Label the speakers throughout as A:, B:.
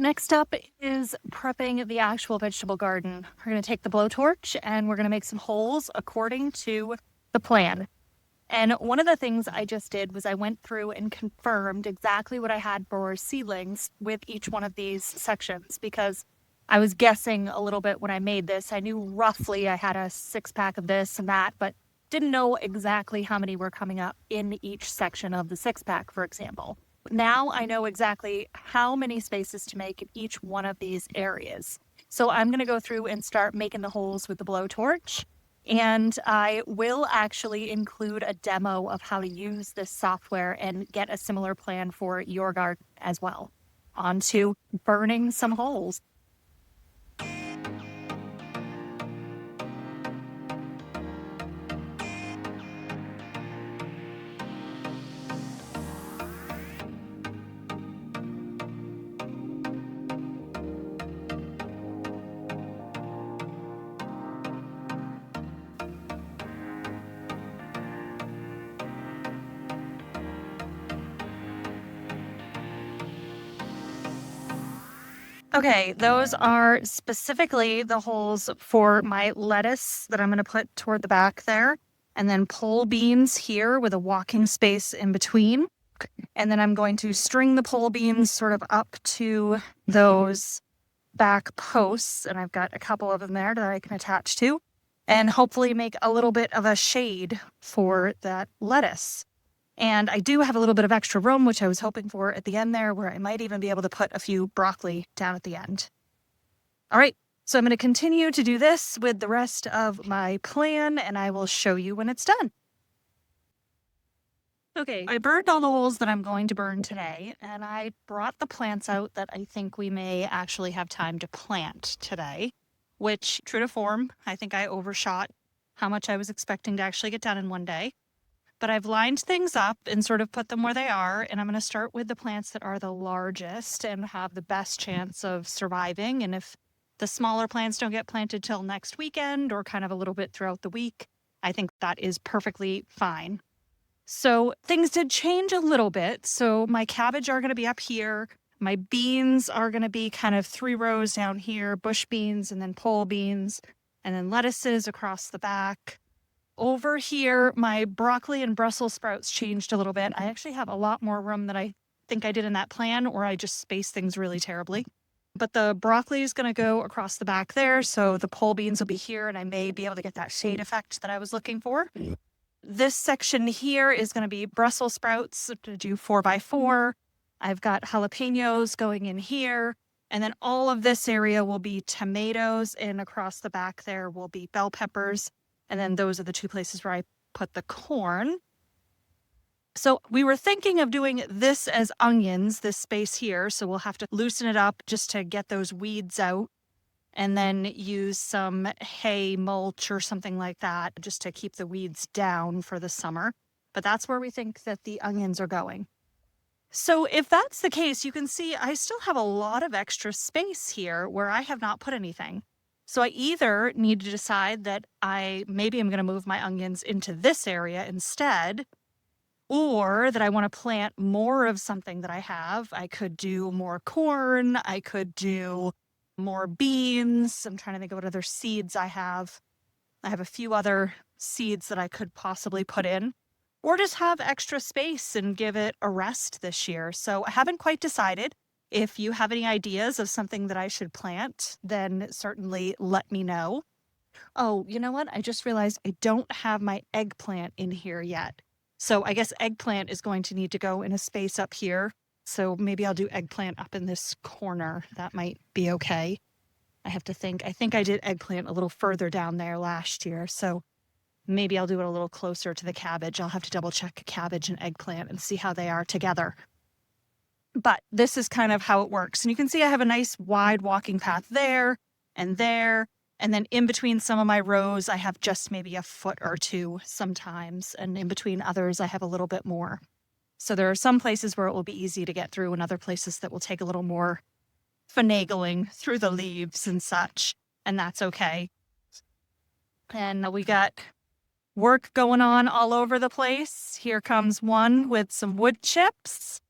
A: Next up is prepping the actual vegetable garden. We're going to take the blowtorch and we're going to make some holes according to the plan. And one of the things I just did was I went through and confirmed exactly what I had for seedlings with each one of these sections because I was guessing a little bit when I made this. I knew roughly I had a 6-pack of this and that, but didn't know exactly how many were coming up in each section of the 6-pack, for example. Now I know exactly how many spaces to make in each one of these areas. So I'm going to go through and start making the holes with the blowtorch. And I will actually include a demo of how to use this software and get a similar plan for your garden as well. On to burning some holes. Okay, those are specifically the holes for my lettuce that I'm going to put toward the back there, and then pole beans here with a walking space in between. And then I'm going to string the pole beans sort of up to those back posts, and I've got a couple of them there that I can attach to, and hopefully make a little bit of a shade for that lettuce. And I do have a little bit of extra room, which I was hoping for at the end there, where I might even be able to put a few broccoli down at the end. All right, so I'm going to continue to do this with the rest of my plan, and I will show you when it's done. Okay, I burned all the holes that I'm going to burn today, and I brought the plants out that I think we may actually have time to plant today, which, true to form, I think I overshot how much I was expecting to actually get done in one day. But I've lined things up and sort of put them where they are, and I'm going to start with the plants that are the largest and have the best chance of surviving. And if the smaller plants don't get planted till next weekend or kind of a little bit throughout the week, I think that is perfectly fine. So things did change a little bit. So my cabbage are going to be up here. My beans are going to be kind of 3 rows down here, bush beans and then pole beans, and then lettuces across the back. Over here, my broccoli and Brussels sprouts changed a little bit. I actually have a lot more room than I think I did in that plan, or I just spaced things really terribly. But the broccoli is going to go across the back there, so the pole beans will be here, and I may be able to get that shade effect that I was looking for. This section here is going to be Brussels sprouts to do 4x4. I've got jalapeños going in here, and then all of this area will be tomatoes, and across the back there will be bell peppers. And then those are the 2 places where I put the corn. So we were thinking of doing this as onions, this space here. So we'll have to loosen it up just to get those weeds out, and then use some hay mulch or something like that just to keep the weeds down for the summer. But that's where we think that the onions are going. So if that's the case, you can see I still have a lot of extra space here where I have not put anything. So I either need to decide that maybe I'm going to move my onions into this area instead, or that I want to plant more of something that I have. I could do more corn. I could do more beans. I'm trying to think of what other seeds I have. I have a few other seeds that I could possibly put in, or just have extra space and give it a rest this year. So I haven't quite decided. If you have any ideas of something that I should plant, then certainly let me know. Oh, you know what? I just realized I don't have my eggplant in here yet. So I guess eggplant is going to need to go in a space up here. So maybe I'll do eggplant up in this corner. That might be okay. I have to think. I think I did eggplant a little further down there last year. So maybe I'll do it a little closer to the cabbage. I'll have to double check cabbage and eggplant and see how they are together. But this is kind of how it works. And you can see I have a nice wide walking path there. And then in between some of my rows, I have just maybe a foot or 2 sometimes. And in between others, I have a little bit more. So there are some places where it will be easy to get through and other places that will take a little more finagling through the leaves and such. And that's okay. And we got work going on all over the place. Here comes one with some wood chips.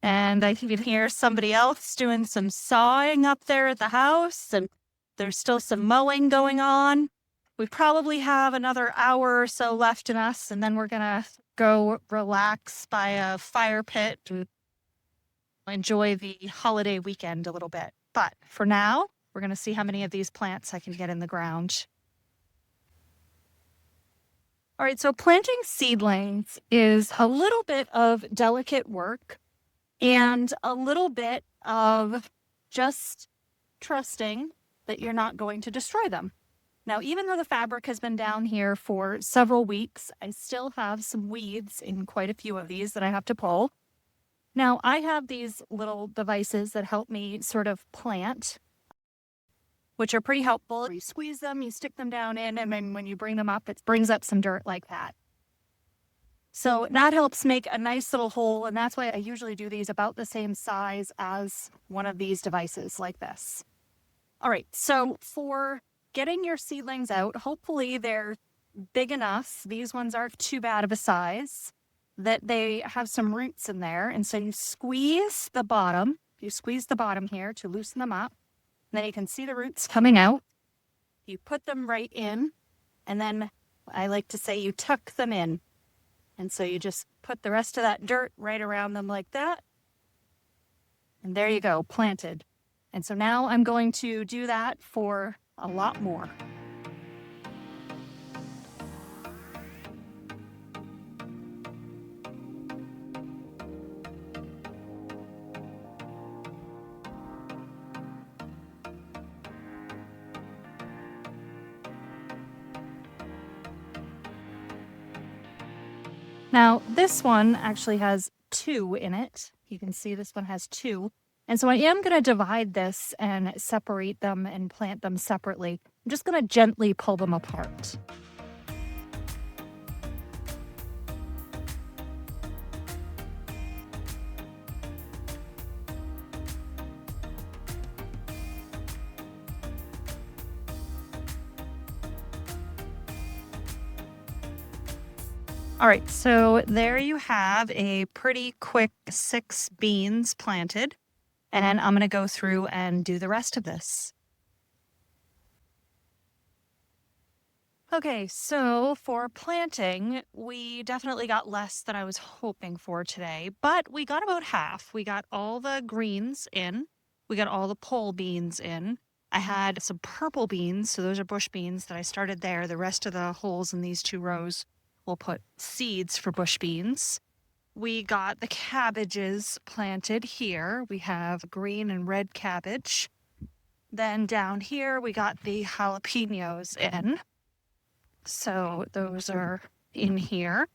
A: And I can hear somebody else doing some sawing up there at the house, and there's still some mowing going on. We probably have another hour or so left in us, and then we're going to go relax by a fire pit and enjoy the holiday weekend a little bit. But for now, we're going to see how many of these plants I can get in the ground. All right, so planting seedlings is a little bit of delicate work and a little bit of just trusting that you're not going to destroy them. Now, even though the fabric has been down here for several weeks, I still have some weeds in quite a few of these that I have to pull. Now, I have these little devices that help me sort of plant, which are pretty helpful. You squeeze them, you stick them down in, and then when you bring them up, it brings up some dirt like that. So that helps make a nice little hole, and that's why I usually do these about the same size as one of these devices like this. All right, so for getting your seedlings out, hopefully they're big enough. These ones aren't too bad of a size that they have some roots in there. And so you squeeze the bottom. You squeeze the bottom here to loosen them up. And then you can see the roots coming out. You put them right in. And then I like to say you tuck them in. And so you just put the rest of that dirt right around them like that. And there you go, planted. And so now I'm going to do that for a lot more. Now, this one actually has 2 in it. You can see this one has 2. And so I am going to divide this and separate them and plant them separately. I'm just going to gently pull them apart. All right, so there you have a pretty quick 6 beans planted. And I'm going to go through and do the rest of this. Okay, so for planting, we definitely got less than I was hoping for today, but we got about half. We got all the greens in. We got all the pole beans in. I had some purple beans, so those are bush beans that I started there. The rest of the holes in these 2 rows will put seeds for bush beans. We got the cabbages planted here. We have green and red cabbage. Then down here, we got the jalapeños in. So those are in here.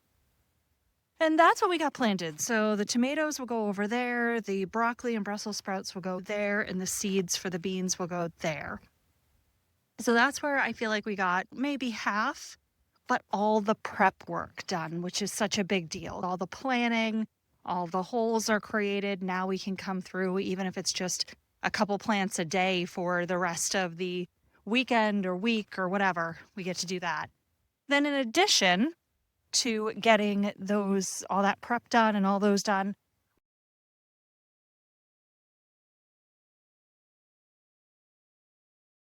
A: And that's what we got planted. So the tomatoes will go over there. The broccoli and Brussels sprouts will go there. And the seeds for the beans will go there. So that's where I feel like we got maybe half, but all the prep work done, which is such a big deal. All the planning, all the holes are created. Now we can come through, even if it's just a couple plants a day for the rest of the weekend or week or whatever, we get to do that. Then in addition to getting all that prep done and all those done,